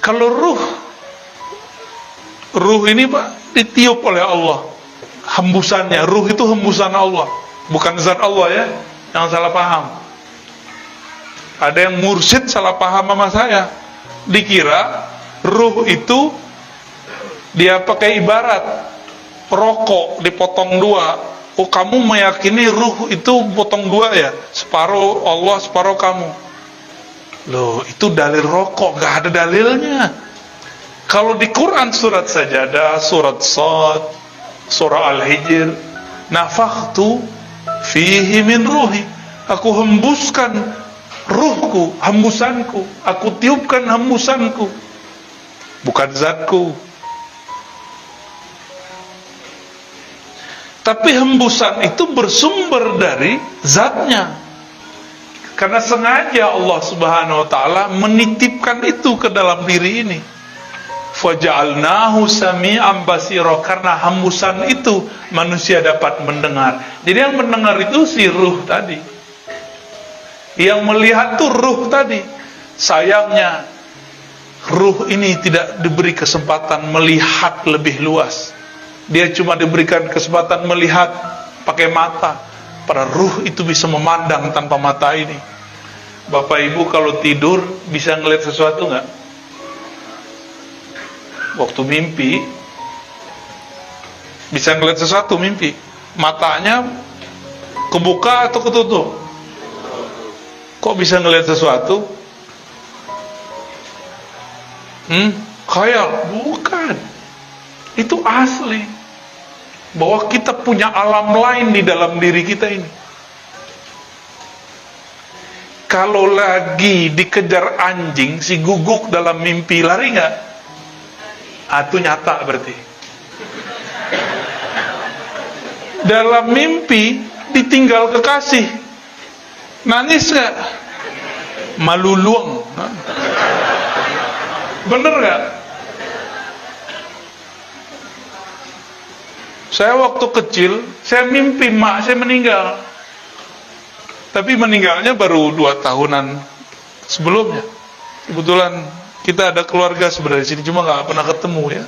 Kalau ruh ini Pak ditiup oleh Allah. Hembusannya, ruh itu hembusan Allah, bukan zat Allah ya. Jangan salah paham. Ada yang mursyid salah paham sama saya. Dikira ruh itu dia pakai ibarat rokok dipotong dua. Oh, kamu meyakini ruh itu potong dua ya? Separuh Allah, separuh kamu. Loh, itu dalil rokok, gak ada dalilnya. Kalau di Quran surat Sajadah, surat Shad, surah Al-Hijr, nafakhtu fihi min ruhi, aku hembuskan ruhku, hembusanku, aku tiupkan hembusanku, bukan zatku. Tapi hembusan itu bersumber dari zatnya, karena sengaja Allah subhanahu wa ta'ala menitipkan itu ke dalam diri ini. Faja'alnahu sami'an basira, karena hembusan itu manusia dapat mendengar. Jadi yang mendengar itu si ruh tadi, yang melihat itu ruh tadi. Sayangnya ruh ini tidak diberi kesempatan melihat lebih luas. Dia cuma diberikan kesempatan melihat pakai mata. Pada ruh itu bisa memandang tanpa mata ini. Bapak Ibu kalau tidur bisa ngelihat sesuatu nggak? Waktu mimpi bisa ngelihat sesuatu mimpi. Matanya kebuka atau ketutup? Kok bisa ngelihat sesuatu? Khayal? Bukan. Itu asli. Bahwa kita punya alam lain di dalam diri kita ini. Kalau lagi dikejar anjing, si guguk dalam mimpi, lari nggak? Itu nyata berarti. Dalam mimpi ditinggal kekasih, nangis nggak? Maluluang. Bener nggak? Saya waktu kecil, saya mimpi mak saya meninggal. Tapi meninggalnya baru 2 tahunan sebelumnya. Kebetulan kita ada keluarga sebenarnya di sini, cuma nggak pernah ketemu ya.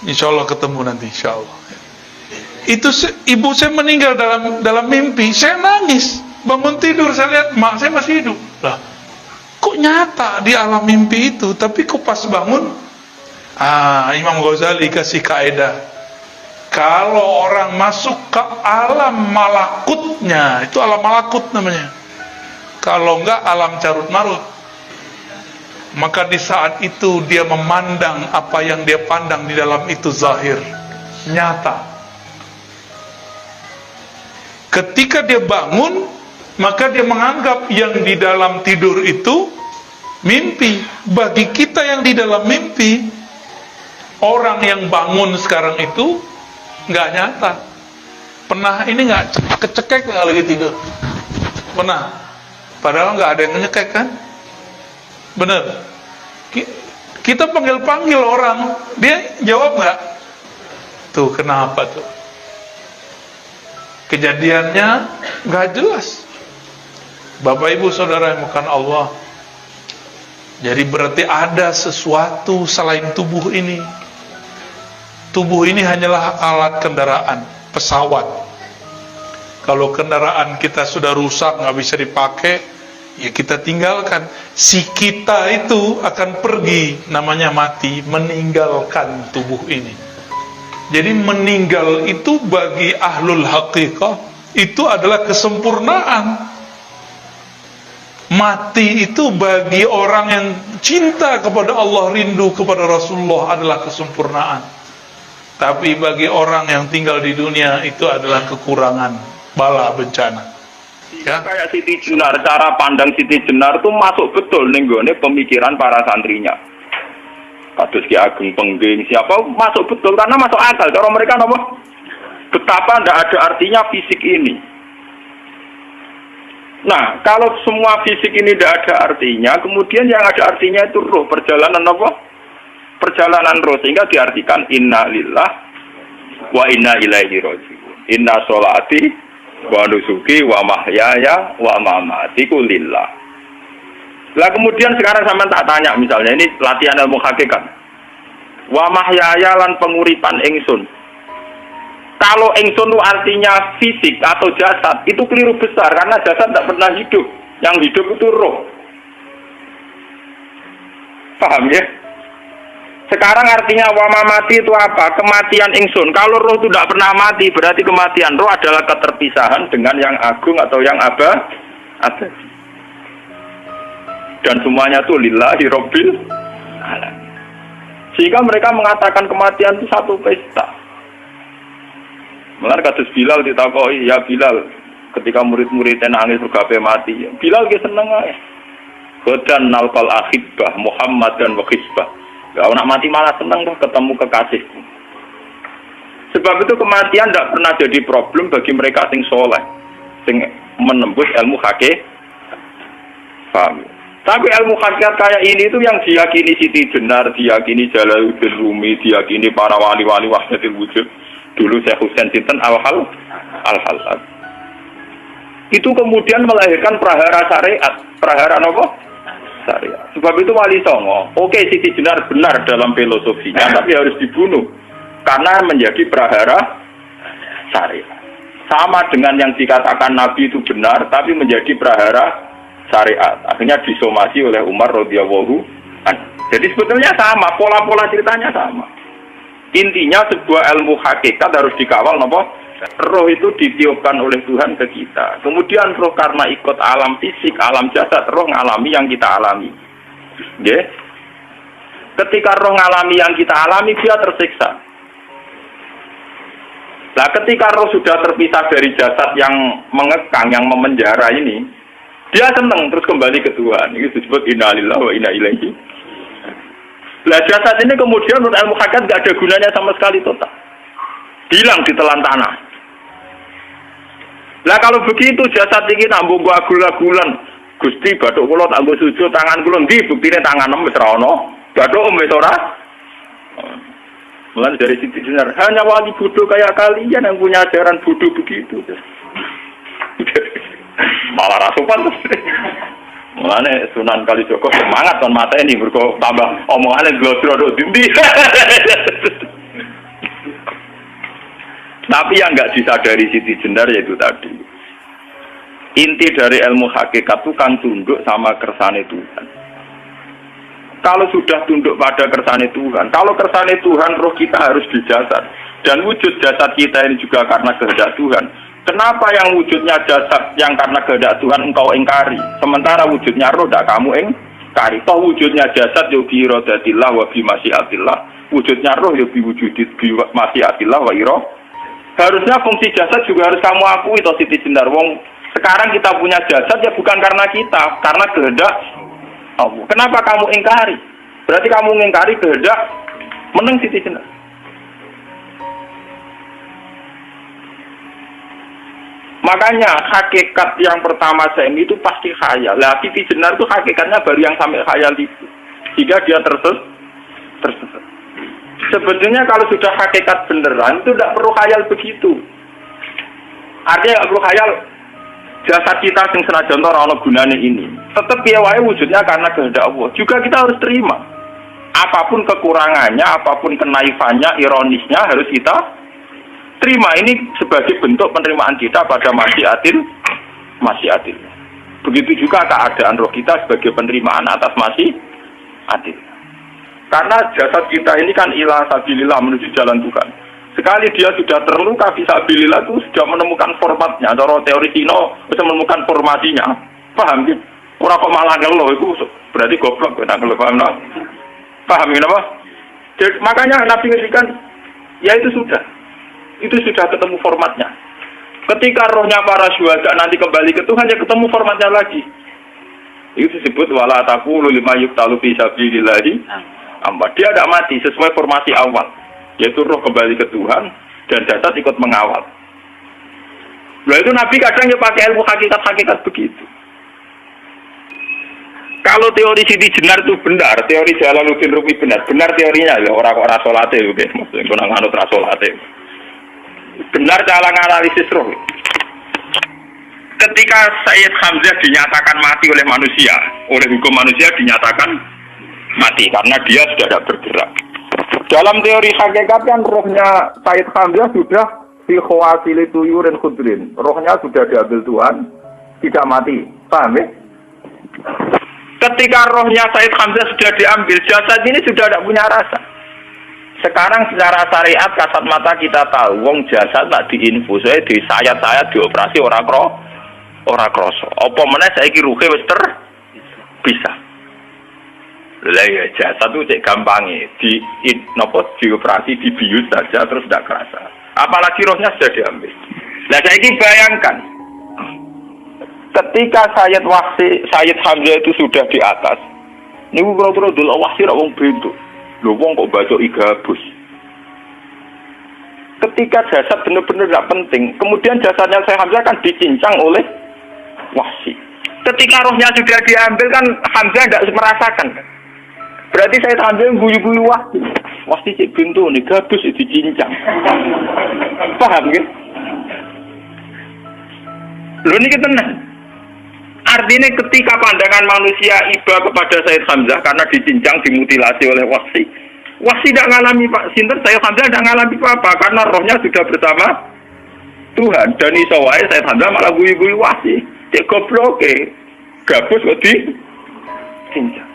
Insya Allah ketemu nanti, insya Allah. Itu ibu saya meninggal dalam mimpi, saya nangis. Bangun tidur saya lihat mak saya masih hidup. Lah, kok nyata di alam mimpi itu? Tapi kok pas bangun, Imam Ghazali kasih kaidah. Kalau orang masuk ke alam malakutnya, itu alam malakut namanya. Kalau enggak alam carut marut, maka di saat itu dia memandang apa yang dia pandang di dalam itu zahir, nyata. Ketika dia bangun, maka dia menganggap yang di dalam tidur itu mimpi. Bagi kita yang di dalam mimpi, orang yang bangun sekarang itu nggak nyata. Pernah ini nggak kecekek nggak lagi tidur? Pernah. Padahal nggak ada yang ngecek kan? Bener. Kita panggil orang, dia jawab nggak? Tuh kenapa tuh? Kejadiannya nggak jelas. Bapak Ibu Saudara yang bukan Allah. Jadi berarti ada sesuatu selain tubuh ini. Tubuh ini hanyalah alat kendaraan, pesawat. Kalau kendaraan kita sudah rusak, nggak bisa dipakai, ya kita tinggalkan. Si kita itu akan pergi, namanya mati, meninggalkan tubuh ini. Jadi meninggal itu bagi ahlul haqiqah, itu adalah kesempurnaan. Mati itu bagi orang yang cinta kepada Allah, rindu kepada Rasulullah adalah kesempurnaan. Tapi bagi orang yang tinggal di dunia itu adalah kekurangan, bala bencana. Ya? Kayak Siti Jenar, cara pandang Siti Jenar itu masuk betul nih pemikiran para santrinya. Kados Ki Ageng Pengging siapa masuk betul karena masuk akal. Cara mereka apa? Betapa tidak ada artinya fisik ini. Nah, kalau semua fisik ini tidak ada artinya, kemudian yang ada artinya itu roh, perjalanan apa? Perjalanan roh, sehingga diartikan inna lillah wa inna ilaihi raji'un. Inna sholati wa nusuki wa mahyaya wa mamatiku lillah. Lah kemudian sekarang sama tak tanya misalnya ini latihan ilmu hakikat. Wa mahyaya lan penguripan ingsun. Kalau ingsun itu artinya fisik atau jasad, itu keliru besar karena jasad tidak pernah hidup. Yang hidup itu roh. Paham ya? Sekarang artinya wama mati itu apa? Kematian ingsun. Kalau roh itu tidak pernah mati, berarti kematian roh adalah keterpisahan dengan yang agung atau yang abadi. Dan semuanya itu lillahi rabbil alamin. Sehingga mereka mengatakan kematian itu satu pesta. Mulane kados Bilal ditakoki, ya Bilal, ketika murid-muridnya nangis bergape mati. Bilal ge seneng ae. Godan nalqal ahibbah Muhammad dan wa hisbah. Gak nak mati malah seneng tuh ketemu kekasihku. Sebab itu kematian tidak pernah jadi problem bagi mereka sing soleh, sing menembus ilmu hakikat. Paham? Tapi ilmu hakikat kayak ini itu yang diyakini Siti Jenar, diyakini Jalaluddin Rumi, diyakini para wali-wali wahdatul wujud. Dulu Syekh Husain Sinten Al-Halal. Itu kemudian melahirkan prahara syariat. Prahara apa? Syariat. Sebab itu Wali Songo, oke Siti Jenar benar dalam filosofinya, tapi harus dibunuh karena menjadi prahara syariat. Sama dengan yang dikatakan Nabi itu benar, tapi menjadi prahara syariat. Akhirnya disomasi oleh Umar radhiyallahu anhu. Jadi sebetulnya sama, pola-pola ceritanya sama. Intinya sebuah ilmu hakikat harus dikawal, napa? Roh itu ditiupkan oleh Tuhan ke kita. Kemudian roh karena ikut alam fisik, alam jasad, roh ngalami yang kita alami. Nggih. Ketika roh ngalami yang kita alami, dia tersiksa. Nah, ketika roh sudah terpisah dari jasad yang mengekang, yang memenjara ini, dia senang terus kembali ke Tuhan. Itu disebut innalillahi wa inna ilaihi. Lah jasad ini kemudian menurut ilmu hakikat nggak ada gunanya sama sekali total. Hilang di telan tanah. Lah kalau begitu jasad ini nambung gua agul-agulan. Gusti bathuk kula tak nggo sujud tangan kula ndi buktine tangan wis ra ono. Bathuk wis ora. Mulai dari Siti Jenar, hanya wali bodoh kayak kalian yang punya ajaran bodoh begitu. Malah rasupan tuh. Mulane Sunan Kalijogo semangat kon mateni mergo tambah omongane glodro dindi. Tapi yang enggak disadari Siti Jenar yaitu tadi. Inti dari ilmu hakikat itu kan tunduk sama kersane Tuhan. Kalau sudah tunduk pada kersane Tuhan, kalau kersane Tuhan roh kita harus di jasad. Dan wujud jasad kita ini juga karena kehendak Tuhan. Kenapa yang wujudnya jasad yang karena kehendak Tuhan engkau ingkari, sementara wujudnya roh tidak kamu ingkari? Toh wujudnya jasad ya bi iradatillah wa bi masyiatillah, wujudnya roh ya bi wujudit bi masyiatillah wa iroh. Harusnya fungsi jasad juga harus kamu akui toh Siti Jenar. Wong sekarang kita punya jasad ya bukan karena kita, karena kehendak Allah. Kenapa kamu ingkari? Berarti kamu ingkari kehendak meneng Siti Jenar. Makanya hakikat yang pertama Semi itu pasti khayal. Lah Siti Jenar itu hakikatnya baru yang sampai khayal itu. Sehingga dia tersesat. Sebetulnya kalau sudah hakikat beneran itu tidak perlu khayal begitu. Artinya tidak perlu khayal jasad kita sing senajan ora ana gunane ini. Tetap piye wae wujudnya karena kehendak Allah. Juga kita harus terima. Apapun kekurangannya, apapun kenaifannya, ironisnya harus kita terima. Ini sebagai bentuk penerimaan kita pada masyiatil. Begitu juga keadaan roh kita sebagai penerimaan atas masyiatil. Karena jasad kita ini kan ila sabilillah menuju jalan Tuhan. Sekali dia sudah terluka fisabilillah itu sudah menemukan formatnya. Cara teori Sino sudah menemukan formasinya. Paham gitu? Orang kok malah ngeluh itu berarti goblok kok ngeluh, paham no? Paham apa? Jadi, makanya Nabi ngertikan ya itu sudah ketemu formatnya. Ketika rohnya para syuhada nanti kembali ke Tuhan, ya ketemu formatnya lagi. Itu disebut wala taqulu lima yuqtalu fi sabilillahi amwat. Dia tidak mati sesuai formasi awal, yaitu roh kembali ke Tuhan dan jasad ikut mengawal. Nah itu Nabi kadang ya pakai ilmu hakikat begitu. Kalau teori Siti Jenar itu benar, teori Jalaluddin Rumi benar teorinya ya orang salate lho nggih, maksudnya kena nganut salate. Benar cara analisis roh. ketika Sayyid Hamzah dinyatakan mati oleh manusia, oleh hukum manusia dinyatakan mati karena dia sudah tidak bergerak. Dalam teori hakikat kan rohnya Sayyid Hamzah sudah fi khawasili tuyurin khudrin. Rohnya sudah diambil Tuhan, tidak mati. Paham ya? Ketika rohnya Sayyid Hamzah sudah diambil, jasad ini sudah tidak punya rasa. Sekarang secara syariat kasat mata kita tahu, wong jasad tak diinfus, di sayat-sayat dioperasi ora kroso. Apa meneh saiki ruhe wis bisa. Lah ya jasad itu cek gampange dioperasi dibius saja terus tidak kerasa. Apalagi rohnya sudah diambil. Lah saiki bayangkan ketika Sayyid Hamzah itu sudah di atas. Niku kira-kira delok wahsi ra wong bentuk. Lho wong kok bacok igabus. Ketika jasad benar-benar tidak penting, kemudian jasadnya Sayyid Hamzah kan dicincang oleh wahsi. Ketika rohnya sudah diambil kan Hamzah tidak merasakan. Berarti Sayyid Hamzah guyu-guyu wahsi. Wahsi cek bintu nih gabus dicincang. Paham kan? Lho niki tenan. Artinya ketika pandangan manusia iba kepada Sayyid Hamzah karena dicincang, dimutilasi oleh wahsi. Wahsi tidak ngalami Pak Sinter, Sayyid Hamzah tidak ngalami apa-apa karena rohnya sudah bersama Tuhan. Dan iso wae Sayyid Hamzah malah guyu-guyu wahsi. Cek goblok gabus kok dicincang.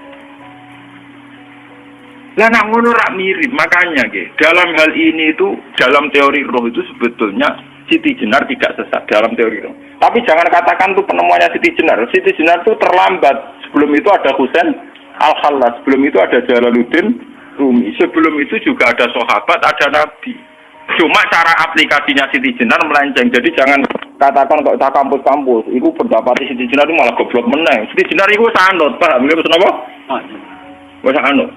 Lah nak ngono rak mirip, makanya dalam hal ini itu dalam teori roh itu sebetulnya Siti Jenar tidak sesat dalam teori roh. Tapi jangan katakan itu penemuannya Siti Jenar. Siti Jenar itu terlambat. Sebelum itu ada Husain Al-Khallas, sebelum itu ada Jalaluddin Rumi, sebelum itu juga ada sahabat, ada nabi. Cuma cara aplikasinya Siti Jenar melenceng. Jadi jangan katakan kok tak kampus-kampus, itu pendapat Siti Jenar itu malah goblok meneng. Siti Jenar itu sanut, paham nggih apa? Wis anut.